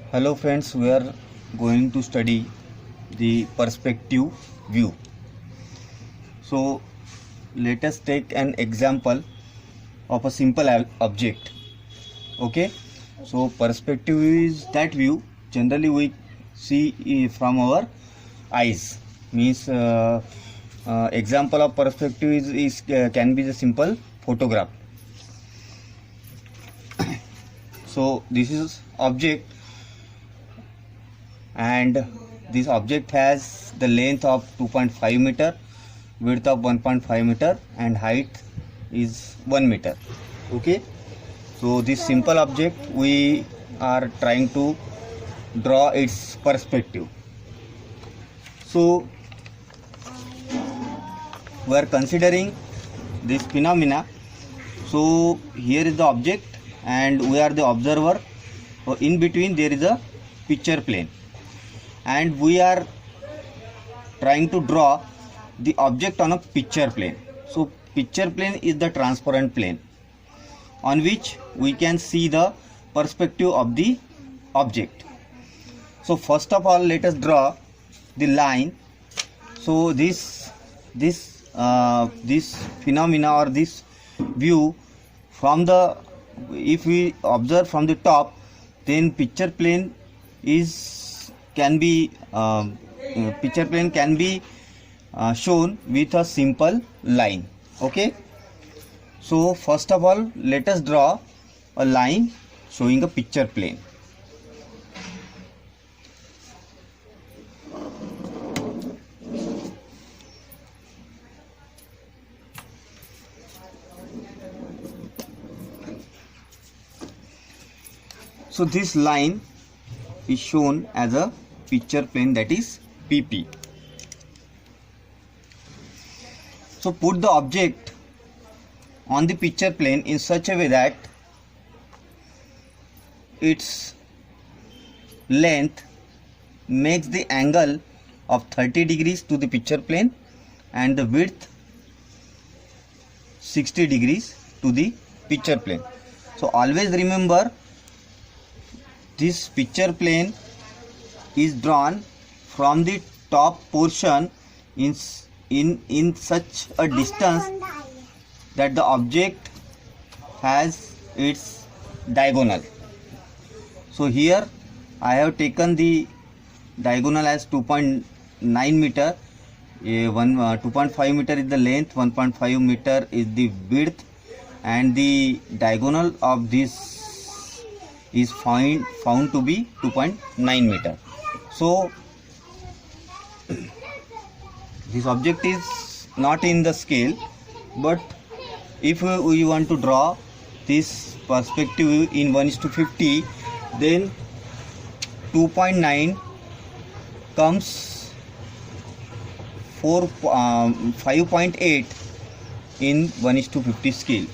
Hello friends, we are going to study the perspective view. So let us take an example of a simple object. Okay, so perspective is that view generally we see from our eyes. Means example of perspective is can be the simple photograph. So this is object, and this object has the length of 2.5 meter, width of 1.5 meter, and height is 1 meter. Okay, so this simple object we are trying to draw its perspective. So we are considering this phenomena. So here is the object and we are the observer. So in between there is a picture plane, and we are trying to draw the object on a picture plane. So picture plane is the transparent plane on which we can see the perspective of the object. So first of all, let us draw the line. So this phenomena or this view from the, if we observe from the top, then picture plane can be shown with a simple line. Okay, so first of all let us draw a line showing a picture plane. So this line is shown as a picture plane, that is PP. So put the object on the picture plane in such a way that its length makes the angle of 30 degrees to the picture plane and the width 60 degrees to the picture plane. So always remember, this picture plane is drawn from the top portion in such a distance that the object has its diagonal. So here I have taken the diagonal as 2.9 meter. 2.5 meter is the length, 1.5 meter is the width, and the diagonal of this is found to be 2.9 meter. So this object is not in the scale, but if we want to draw this perspective in 1:50, then 2.9 comes 5.8 in 1:50 scale.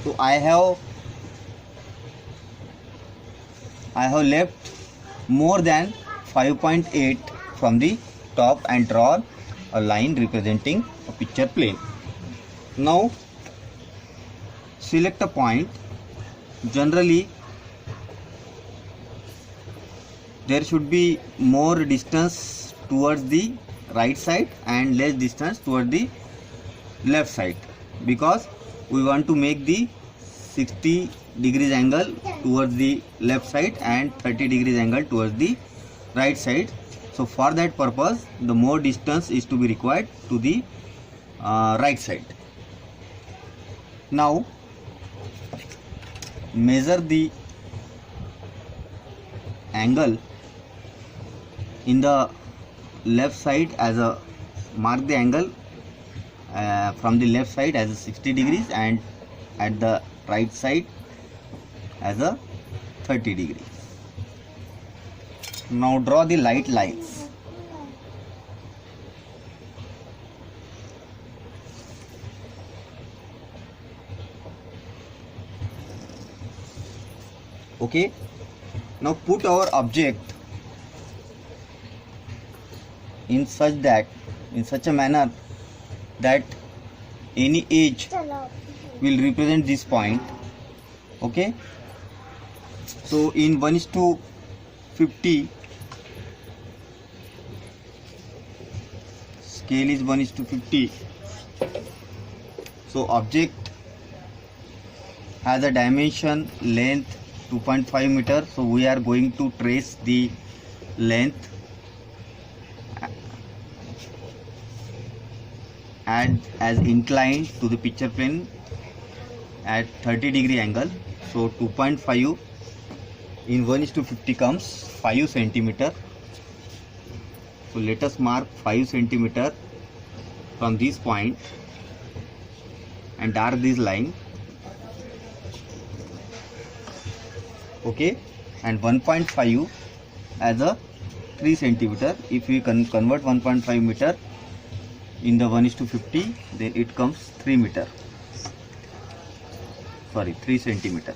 So I have left more than 5.8 from the top and drawn a line representing a picture plane. Now select a point. Generally there should be more distance towards the right side and less distance towards the left side, because we want to make the 60 degrees angle towards the left side and 30 degrees angle towards the right side. So for that purpose, the more distance is to be required to the right side. Now measure the angle in the left side as a, mark the angle from the left side as a 60 degrees and at the right side as a 30 degrees. Now draw the light lines. Okay, now put our object in such a manner that any edge will represent this point. Okay, so in 1:50 50. Scale is 1:50. So object has a dimension length 2.5 meter. So we are going to trace the length as inclined to the picture plane at 30-degree angle. So 2.5 in 1:50 comes 5 centimeter. So let us mark 5 centimeter from this point and dark this line. Okay, and 1.5 as a 3 centimeter. If we convert 1.5 meter in the 1:50, then it comes 3 meter. Sorry, 3 centimeter.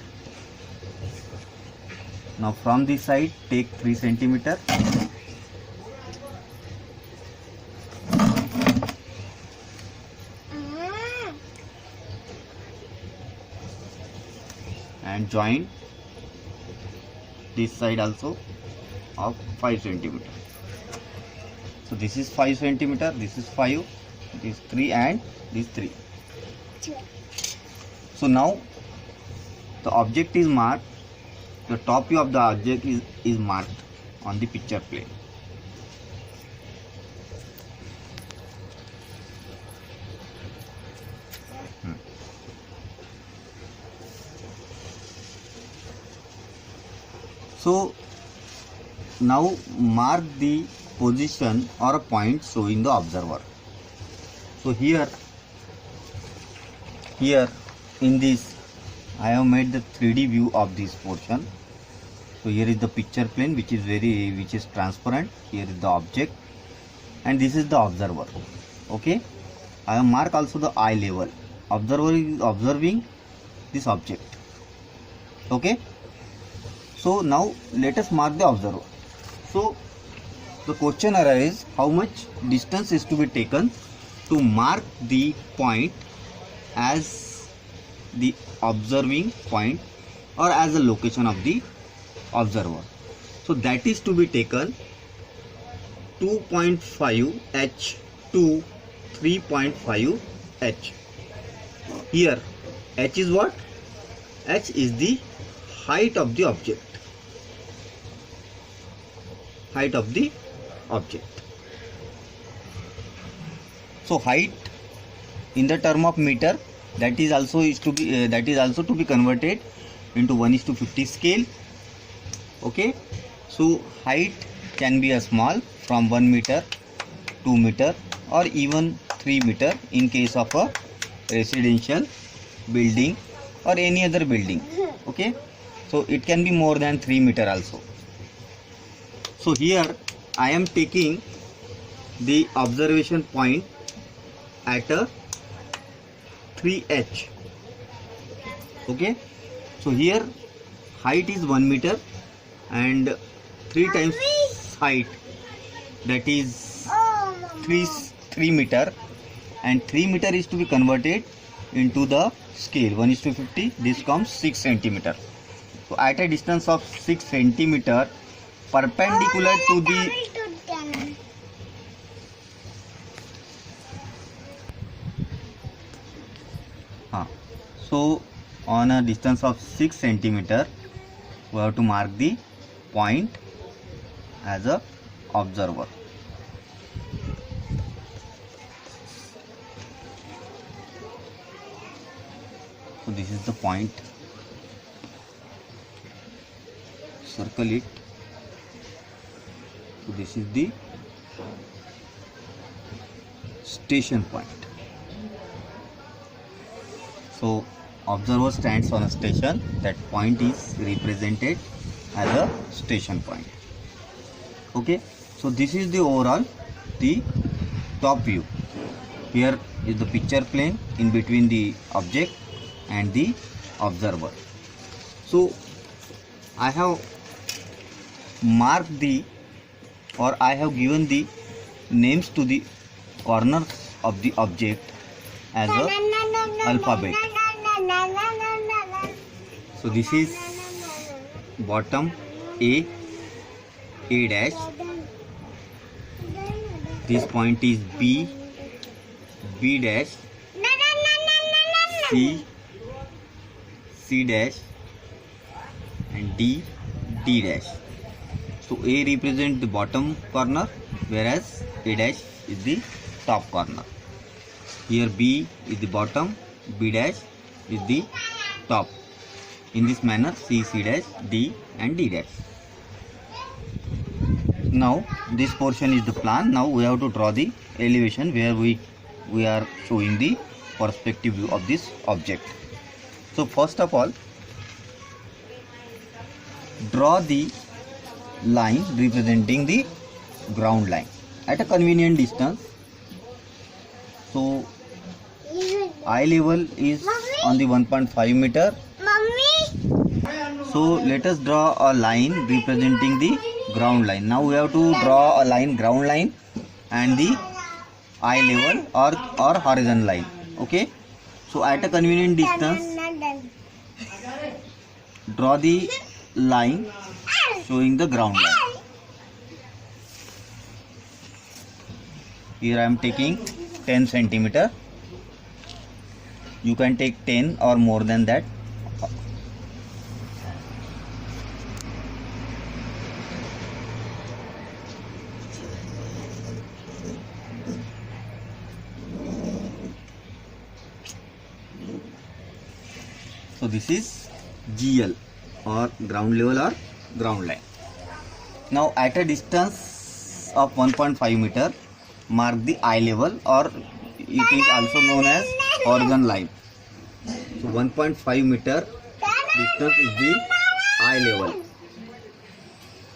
Now from this side take 3 centimeter and join this side also of 5 centimeter. So this is 5 centimeter, this is 5, this 3 and this 3. So now the object is marked, the top view of the object is marked on the picture plane. So now mark the position or a point showing the observer. So here in this I have made the 3D view of this portion. So here is the picture plane which is transparent. Here is the object and this is the observer. Okay, I have marked also the eye level. Observer is observing this object. Okay, so now let us mark the observer. So the question arises, how much distance is to be taken to mark the point as the observing point or as the location of the observer. So that is to be taken 2.5 h to 3.5 h. Here h is what? H is the height of the object. Height of the object. So height in the term of meter, that is also to be converted into 1:50 scale. Okay, so height can be a small from 1 meter, 2 meter or even 3 meter in case of a residential building or any other building. Okay, so it can be more than 3 meter also. So here I am taking the observation point at a 3h. Okay, so here height is 1 meter and 3 times height, that is 3 meter, and 3 meter is to be converted into the scale 1:50. This comes 6 centimeter. So at a distance of 6 centimeter perpendicular to the so on a distance of 6 centimeter we have to mark the point as a observer. So this is the point, circle it. So this is the station point. So observer stands on a station, that point is represented as a station point. Okay, so this is the overall the top view. Here is the picture plane in between the object and the observer. So I have marked I have given the names to the corners of the object as a alphabet. So this is bottom A, A dash. This point is B, B dash, C, C dash, and D, D dash. So A represents the bottom corner, whereas A dash is the top corner. Here B is the bottom, B dash is the top. In this manner, C, C dash, D and D dash. Now this portion is the plan. Now we have to draw the elevation where we are showing the perspective view of this object. So first of all, draw the line representing the ground line at a convenient distance. So eye level is on the 1.5 meter. So let us draw a line representing the ground line. Now we have to draw a line, ground line, and the eye level or horizon line. Okay. So at a convenient distance, draw the line showing the ground line. Here I am taking 10 centimeter. You can take 10 or more than that. So this is GL or ground level or ground line. Now at a distance of 1.5 meter, mark the eye level, or it is also known as horizon line. So 1.5 meter distance is the eye level.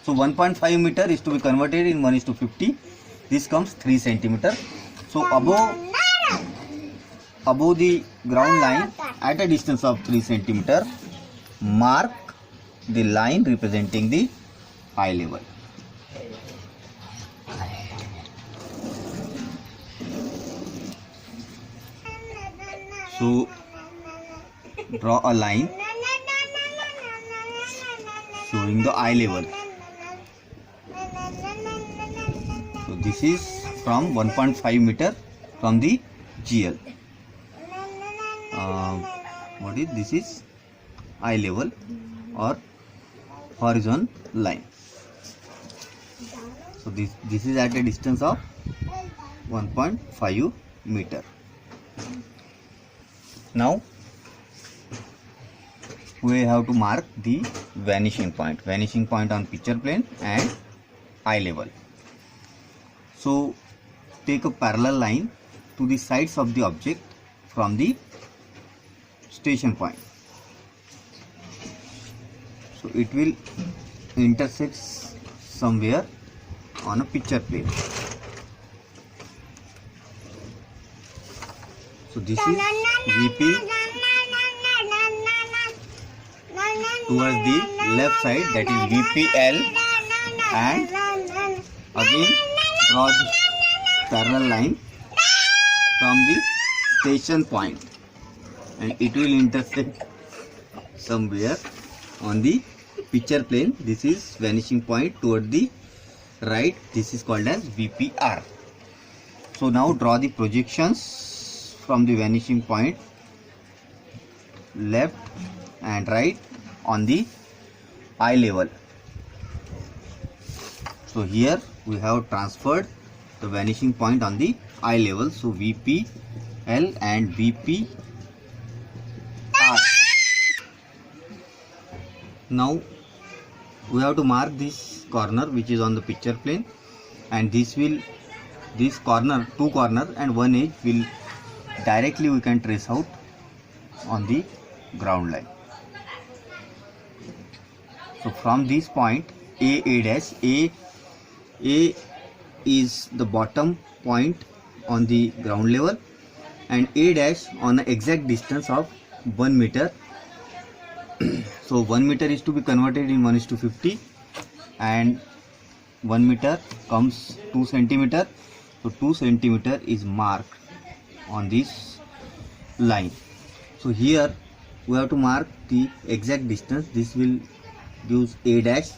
So 1.5 meter is to be converted in 1:50. This comes 3 centimeter. So above the ground line at a distance of 3 centimeter, mark the line representing the eye level. So draw a line showing the eye level. So this is from 1.5 meter from the GL. This is eye level or horizon line. So this is at a distance of 1.5 meter. Now we have to mark the vanishing point on picture plane and eye level. So take a parallel line to the sides of the object from the station point. So it will intersect somewhere on a picture plane. So this is VP towards the left side, that is VPL, and again draw the parallel line from the station point, and it will intersect somewhere on the picture plane. This is vanishing point toward the right. This is called as VPR. So now draw the projections from the vanishing point left and right on the eye level. So here we have transferred the vanishing point on the eye level. So VPL and VPR. Now we have to mark this corner which is on the picture plane, and this corner, two corner and one edge will directly we can trace out on the ground line. So from this point A dash, A is the bottom point on the ground level, and A dash on the exact distance of 1 meter. So 1 meter is to be converted in 1:50, and 1 meter comes 2 centimeter. So 2 centimeter is marked on this line. So here we have to mark the exact distance. This will use A dash,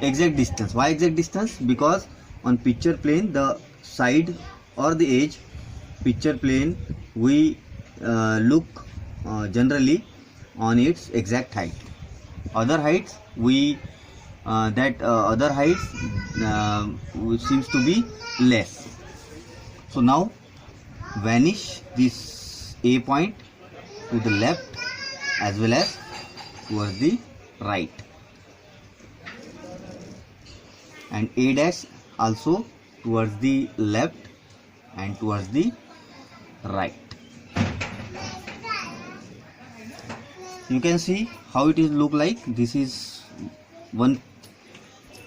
exact distance. Why exact distance? Because on picture plane, the side or the edge picture plane, we look generally on its exact height. Other heights we other heights seems to be less. So now vanish this A point to the left as well as towards the right, and A dash also towards the left and towards the right. You can see how it is look like. This is one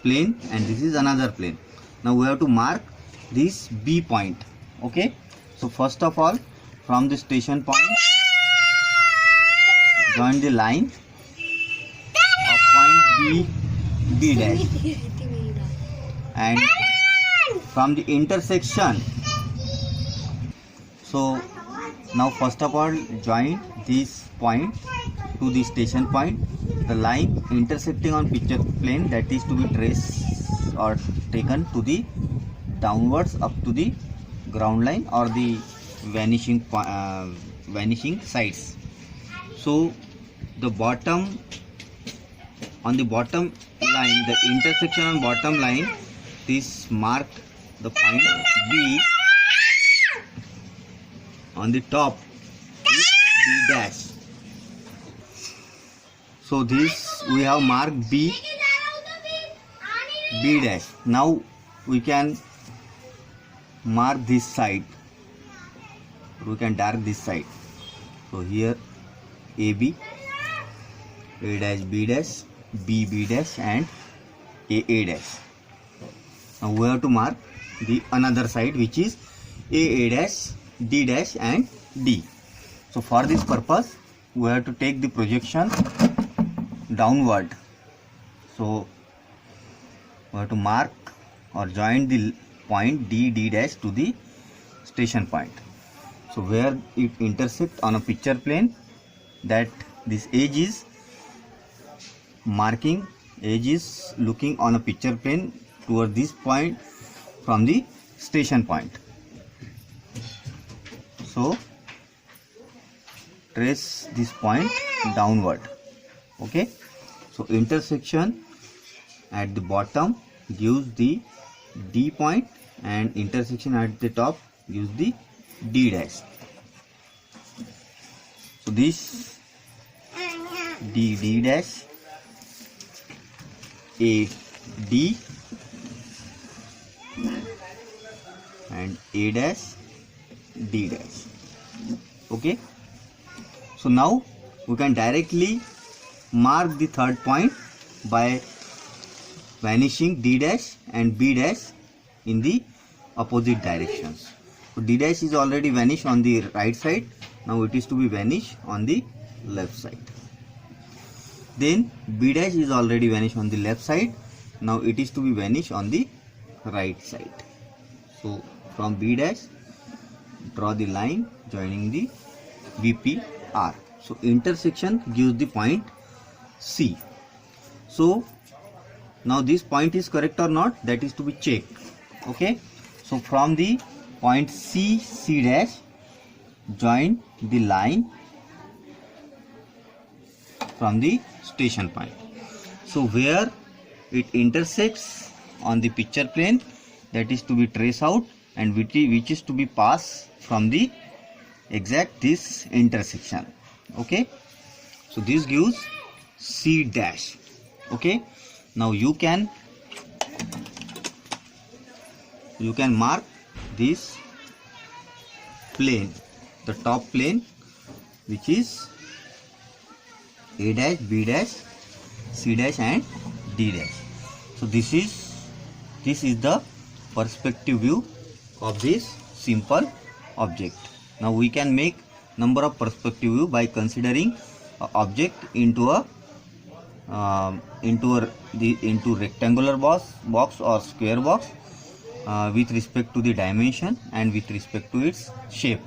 plane and this is another plane. Now we have to mark this B point. Okay, so first of all, from the station point, join the line of point B dash, and from the intersection, so now first of all join this point to the station point. The line intersecting on picture plane, that is to be traced or taken to the downwards up to the ground line or the vanishing sides. So the bottom, on the bottom line, the intersection on bottom line, this marked the point B. On the top is B dash. So this we have marked B dash. Now we can mark this side. We can dark this side. So here AB, A dash, B dash, B dash, and A dash. Now we have to mark the another side, which is A dash, D dash, and D. So for this purpose, we have to take the projection downward. So we have to mark or join the point D dash to the station point. So where it intersects on a picture plane, that this edge is marking, edge is looking on a picture plane toward this point from the station point. So trace this point downward. Okay, so intersection at the bottom gives the D point and intersection at the top gives the D dash. So this D dash, A D, and A dash, D dash. Okay, so now we can directly mark the third point by vanishing D dash and B dash in the opposite directions. So D dash is already vanished on the right side. Now it is to be vanished on the left side. Then B dash is already vanished on the left side. Now it is to be vanished on the right side. So from B dash, draw the line joining the VPR. So intersection gives the point C. So now this point is correct or not, that is to be checked. Okay, so from the point C dash, join the line from the station point. So where it intersects on the picture plane, that is to be traced out, and which is to be passed from the exact this intersection. Okay, so this gives C dash. Okay, now you can mark this plane, the top plane, which is A dash, B dash, C dash, and D dash. So this is the perspective view of this simple object. Now we can make number of perspective view by considering a object into rectangular box or square box with respect to the dimension and with respect to its shape.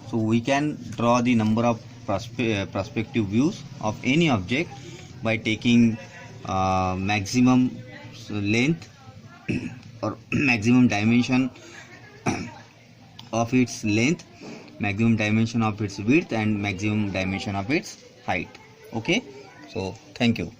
So we can draw the number of perspective views of any object by taking maximum length or maximum dimension of its length, maximum dimension of its width, and maximum dimension of its height. Okay, so thank you.